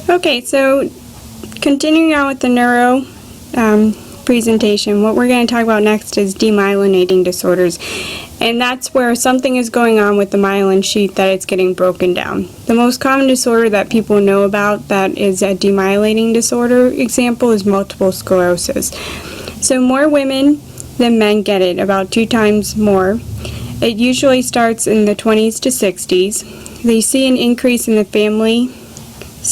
Okay, so continuing on with the neuro presentation, what we're going to talk about next is demyelinating disorders. And that's where something is going on with the myelin sheath that it's getting broken down. The most common disorder that people know about that is a demyelinating disorder example is multiple sclerosis. So more women than men get it, about 2 times more. It usually starts in the 20s to 60s. They see an increase in the family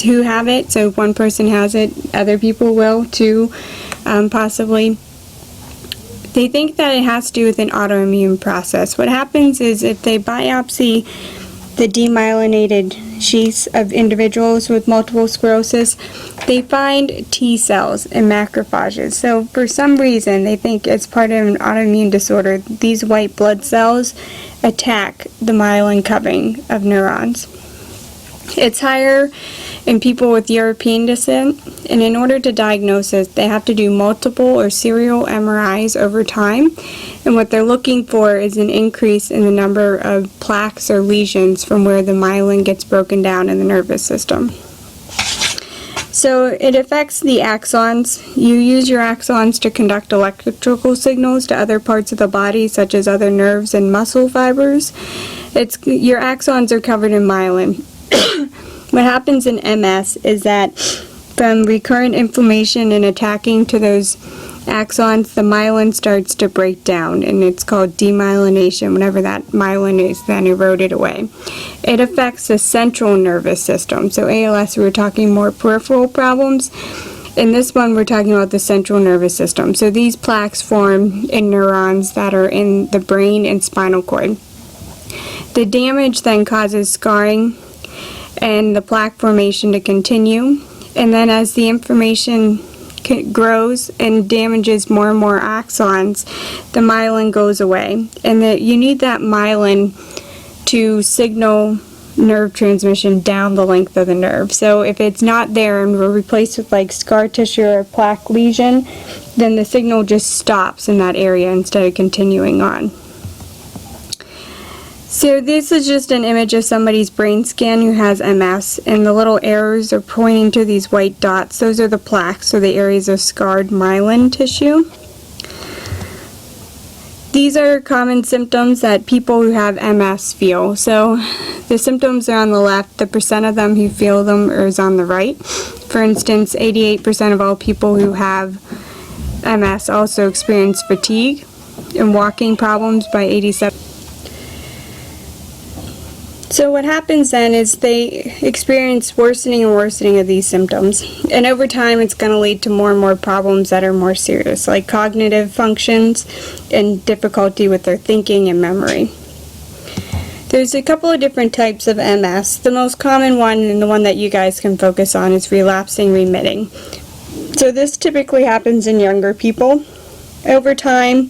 who have it, so if one person has it, other people will too, possibly. They think that it has to do with an autoimmune process. What happens is if they biopsy the demyelinated sheaths of individuals with multiple sclerosis, they find T cells and macrophages. So for some reason, they think it's part of an autoimmune disorder. These white blood cells attack the myelin covering of neurons. It's higher in people with European descent, and in order to diagnose it, they have to do multiple or serial MRIs over time, and what they're looking for is an increase in the number of plaques or lesions from where the myelin gets broken down in the nervous system. So it affects the axons. You use your axons to conduct electrical signals to other parts of the body, such as other nerves and muscle fibers. Your axons are covered in myelin. What happens in MS is that from recurrent inflammation and attacking to those axons, the myelin starts to break down, and it's called demyelination whenever that myelin is then eroded away. It affects the central nervous system. So ALS, we were talking more peripheral problems. In this one, we're talking about the central nervous system. So these plaques form in neurons that are in the brain and spinal cord. The damage then causes scarring and the plaque formation to continue, and then as the inflammation grows and damages more and more axons, the myelin goes away, and you need that myelin to signal nerve transmission down the length of the nerve. So if it's not there and we're replaced with like scar tissue or a plaque lesion, then the signal just stops in that area instead of continuing on. So this is just an image of somebody's brain scan who has MS, and the little arrows are pointing to these white dots. Those are the plaques, or the areas of scarred myelin tissue. These are common symptoms that people who have MS feel. So the symptoms are on the left, the percent of them who feel them is on the right. For instance, 88% of all people who have MS also experience fatigue and walking problems by 87%. So what happens then is they experience worsening and worsening of these symptoms, and over time it's going to lead to more and more problems that are more serious, like cognitive functions and difficulty with their thinking and memory. There's a couple of different types of MS. The most common one, and the one that you guys can focus on, is relapsing remitting. So this typically happens in younger people. Over time,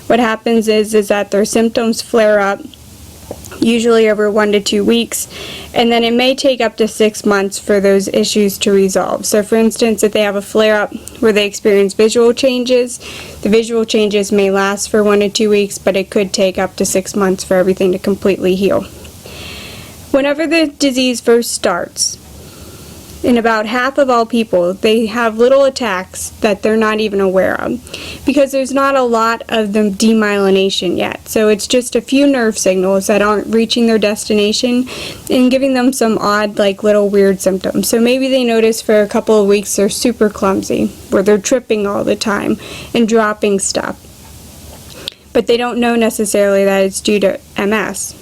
what happens is that their symptoms flare up, usually over 1 to 2 weeks, and then it may take up to 6 months for those issues to resolve. So for instance, if they have a flare-up where they experience visual changes, the visual changes may last for 1 to 2 weeks, but it could take up to 6 months for everything to completely heal. Whenever the disease first starts, in about half of all people, they have little attacks that they're not even aware of, because there's not a lot of the demyelination yet. So it's just a few nerve signals that aren't reaching their destination and giving them some odd, like little weird symptoms. So maybe they notice for a couple of weeks they're super clumsy, where they're tripping all the time and dropping stuff. But they don't know necessarily that it's due to MS.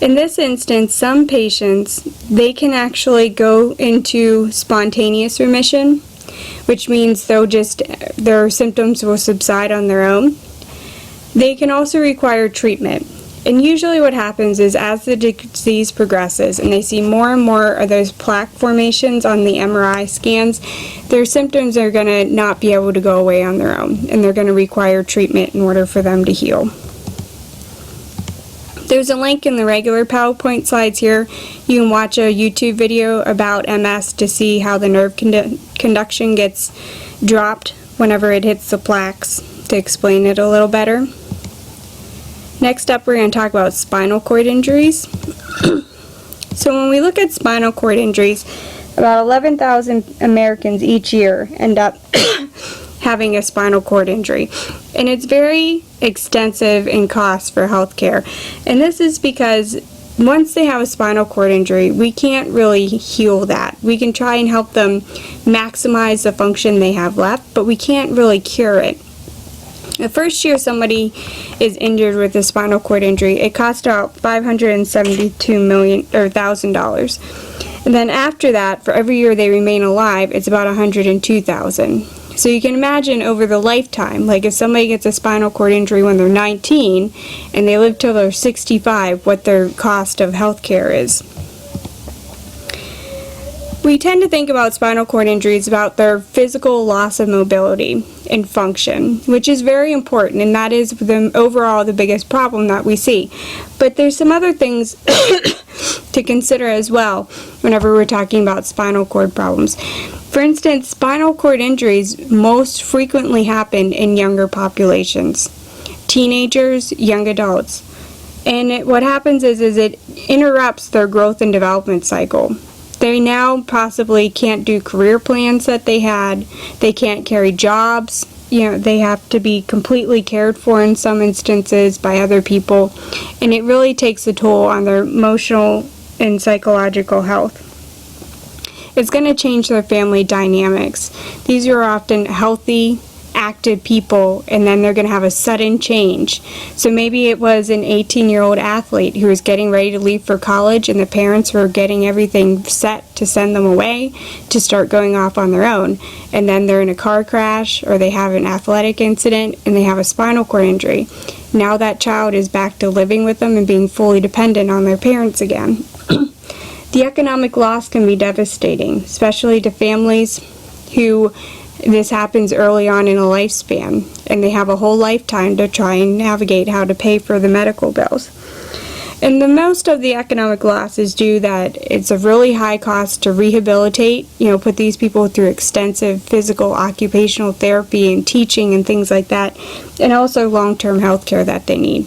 In this instance, some patients, they can actually go into spontaneous remission, which means their symptoms will subside on their own. They can also require treatment. And usually what happens is as the disease progresses and they see more and more of those plaque formations on the MRI scans, their symptoms are going to not be able to go away on their own, and they're going to require treatment in order for them to heal. There's a link in the regular PowerPoint slides here. You can watch a YouTube video about MS to see how the nerve conduction gets dropped whenever it hits the plaques, to explain it a little better. Next up, we're going to talk about spinal cord injuries. So when we look at spinal cord injuries, About 11,000 Americans each year end up having a spinal cord injury. And it's very extensive in cost for healthcare. And this is because once they have a spinal cord injury, we can't really heal that. We can try and help them maximize the function they have left, but we can't really cure it. The first year somebody is injured with a spinal cord injury, it costs about $572,000. And then after that, for every year they remain alive, it's about $102,000. So you can imagine over the lifetime, like if somebody gets a spinal cord injury when they're 19 and they live till they're 65, what their cost of health care is. We tend to think about spinal cord injuries about their physical loss of mobility and function, which is very important, and that is overall the biggest problem that we see. But there's some other things to consider as well whenever we're talking about spinal cord problems. For instance, spinal cord injuries most frequently happen in younger populations, teenagers, young adults. And what happens is it interrupts their growth and development cycle. They now possibly can't do career plans that they had. They can't carry jobs. They have to be completely cared for in some instances by other people. And it really takes a toll on their emotional and psychological health. It's going to change their family dynamics. These are often healthy, active people, and then they're going to have a sudden change. So maybe it was an 18-year-old athlete who was getting ready to leave for college, and the parents were getting everything set to send them away to start going off on their own. And then they're in a car crash, or they have an athletic incident, and they have a spinal cord injury. Now that child is back to living with them and being fully dependent on their parents again. The economic loss can be devastating, especially to families who this happens early on in a lifespan, and they have a whole lifetime to try and navigate how to pay for the medical bills. And the most of the economic loss is due that it's a really high cost to rehabilitate, put these people through extensive physical occupational therapy and teaching and things like that, and also long-term health care that they need.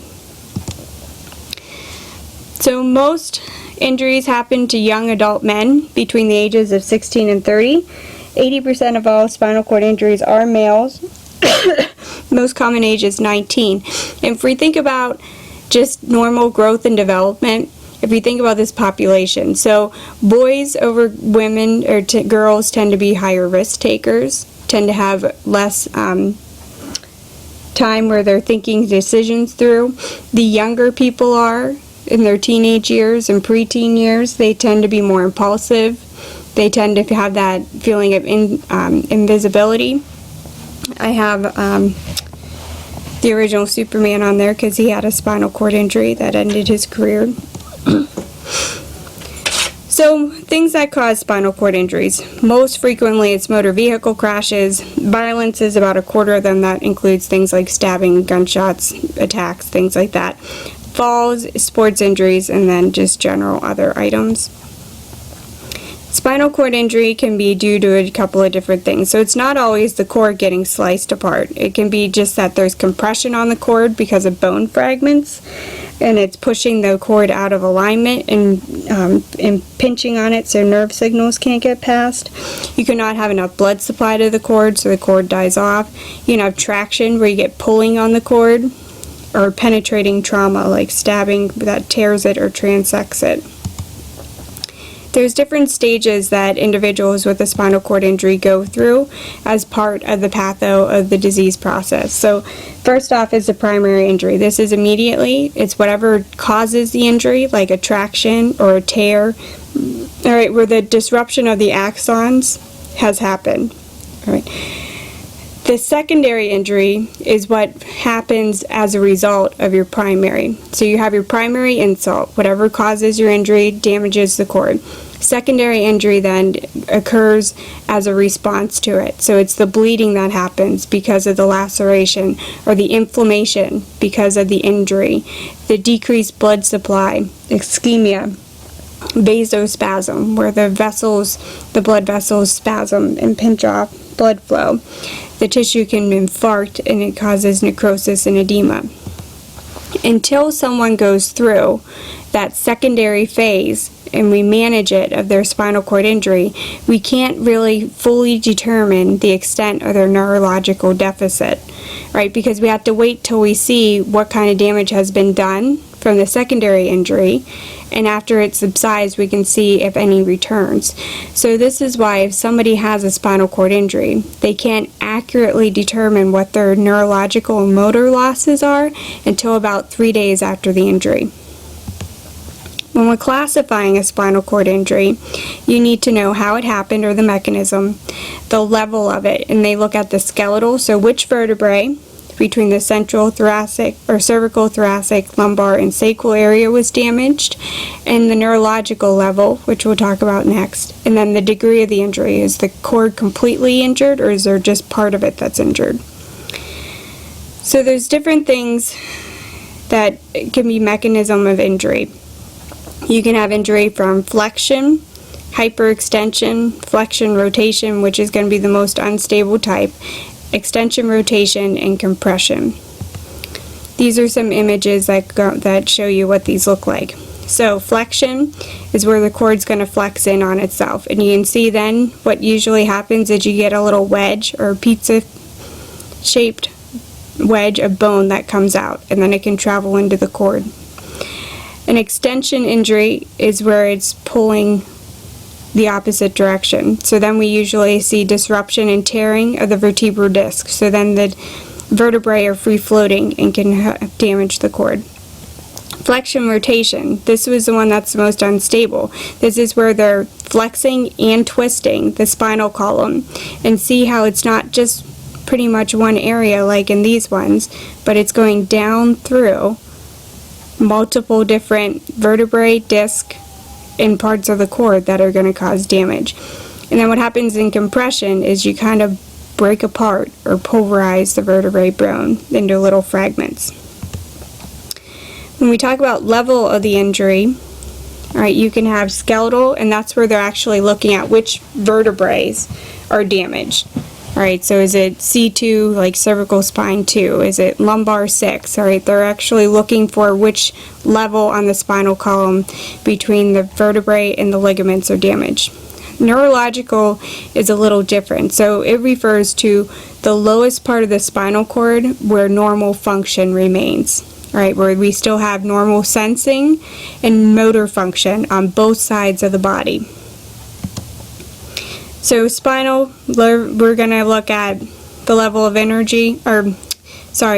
So most injuries happen to young adult men between the ages of 16 and 30. 80% of all spinal cord injuries are males. Most common age is 19. And if we think about just normal growth and development, if we think about this population, so boys over women or girls tend to be higher risk takers, tend to have less time where they're thinking decisions through. The younger people are in their teenage years and preteen years, they tend to be more impulsive. They tend to have that feeling of invisibility. I have the original Superman on there because he had a spinal cord injury that ended his career. So, things that cause spinal cord injuries. Most frequently, it's motor vehicle crashes. Violence is about a quarter of them. That includes things like stabbing, gunshots, attacks, things like that. Falls, sports injuries, and then just general other items. Spinal cord injury can be due to a couple of different things. So it's not always the cord getting sliced apart. It can be just that there's compression on the cord because of bone fragments, and it's pushing the cord out of alignment and pinching on it so nerve signals can't get past. You cannot have enough blood supply to the cord, so the cord dies off. You can have traction where you get pulling on the cord, or penetrating trauma like stabbing that tears it or transects it. There's different stages that individuals with a spinal cord injury go through as part of the patho of the disease process. So first off is the primary injury. This is immediately, it's whatever causes the injury, like a traction or a tear, all right, where the disruption of the axons has happened. All right. The secondary injury is what happens as a result of your primary. So you have your primary insult, whatever causes your injury damages the cord. Secondary injury then occurs as a response to it. So it's the bleeding that happens because of the laceration, or the inflammation because of the injury, the decreased blood supply, ischemia, vasospasm, where the blood vessels spasm and pinch off blood flow. The tissue can infarct and it causes necrosis and edema. Until someone goes through that secondary phase and we manage it of their spinal cord injury, we can't really fully determine the extent of their neurological deficit, right? Because we have to wait till we see what kind of damage has been done from the secondary injury, and after it subsides we can see if any returns. So this is why if somebody has a spinal cord injury, they can't accurately determine what their neurological and motor losses are until about 3 days after the injury. When we're classifying a spinal cord injury, you need to know how it happened or the mechanism, the level of it, and they look at the skeletal, so which vertebrae between the central thoracic or cervical, thoracic, lumbar, and sacral area was damaged, and the neurological level, which we'll talk about next, and then the degree of the injury. Is the cord completely injured, or is there just part of it that's injured? So there's different things that can be mechanism of injury. You can have injury from flexion, hyperextension, flexion, rotation, which is going to be the most unstable type, extension, rotation, and compression. These are some images that show you what these look like. So flexion is where the cord's going to flex in on itself, and you can see then what usually happens is you get a little wedge or pizza shaped wedge of bone that comes out, and then it can travel into the cord. An extension injury is where it's pulling the opposite direction. So then we usually see disruption and tearing of the vertebral disc. So then the vertebrae are free floating and can damage the cord. Flexion rotation, this was the one that's the most unstable. This is where they're flexing and twisting the spinal column, and see how it's not just pretty much one area like in these ones, but it's going down through multiple different vertebrae, disc, and parts of the cord that are going to cause damage. And then what happens in compression is you kind of break apart or pulverize the vertebrae bone into little fragments. When we talk about level of the injury, alright, you can have skeletal, and that's where they're actually looking at which vertebrae are damaged. Alright, so is it C2, like cervical spine 2? Is it lumbar 6? Alright, they're actually looking for which level on the spinal column between the vertebrae and the ligaments are damaged. Neurological is a little different. So it refers to the lowest part of the spinal cord where normal function remains. Alright, where we still have normal sensing and motor function on both sides of the body. So spinal, we're going to look at the level of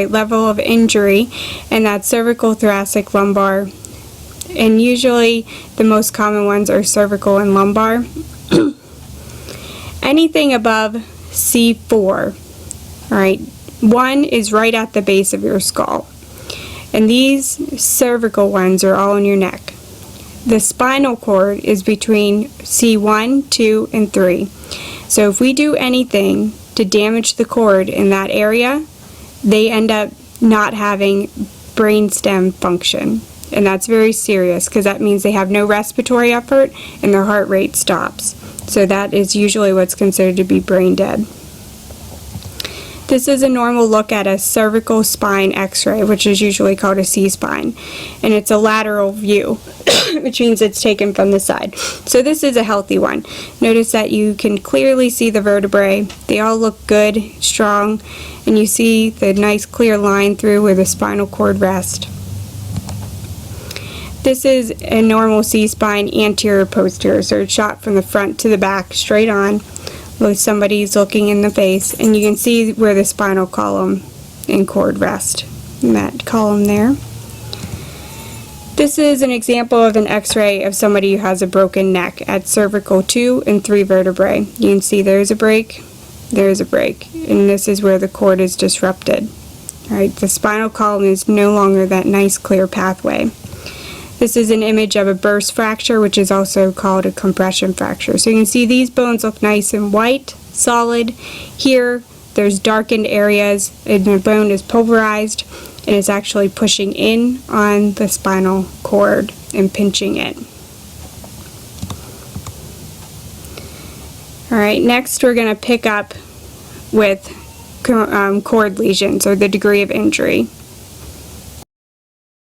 level of injury, and that's cervical, thoracic, lumbar, and usually the most common ones are cervical and lumbar. Anything above C4, alright, 1 is right at the base of your skull, and these cervical ones are all in your neck. The spinal cord is between C1, 2, and 3. So if we do anything to damage the cord in that area, they end up not having brainstem function. And that's very serious, because that means they have no respiratory effort and their heart rate stops. So that is usually what's considered to be brain dead. This is a normal look at a cervical spine x-ray, which is usually called a C-spine, and it's a lateral view, which means it's taken from the side. So this is a healthy one. Notice that you can clearly see the vertebrae. They all look good, strong, and you see the nice clear line through where the spinal cord rests. This is a normal C-spine anterior posterior, so it's shot from the front to the back, straight on, with somebody's looking in the face, and you can see where the spinal column and cord rest in that column there. This is an example of an x-ray of somebody who has a broken neck at cervical 2 and 3 vertebrae. You can see there's a break, and this is where the cord is disrupted. Alright, the spinal column is no longer that nice clear pathway. This is an image of a burst fracture, which is also called a compression fracture. So you can see these bones look nice and white, solid. Here, there's darkened areas, and the bone is pulverized, and it's actually pushing in on the spinal cord and pinching it. Alright, next we're going to pick up with cord lesions, or the degree of injury.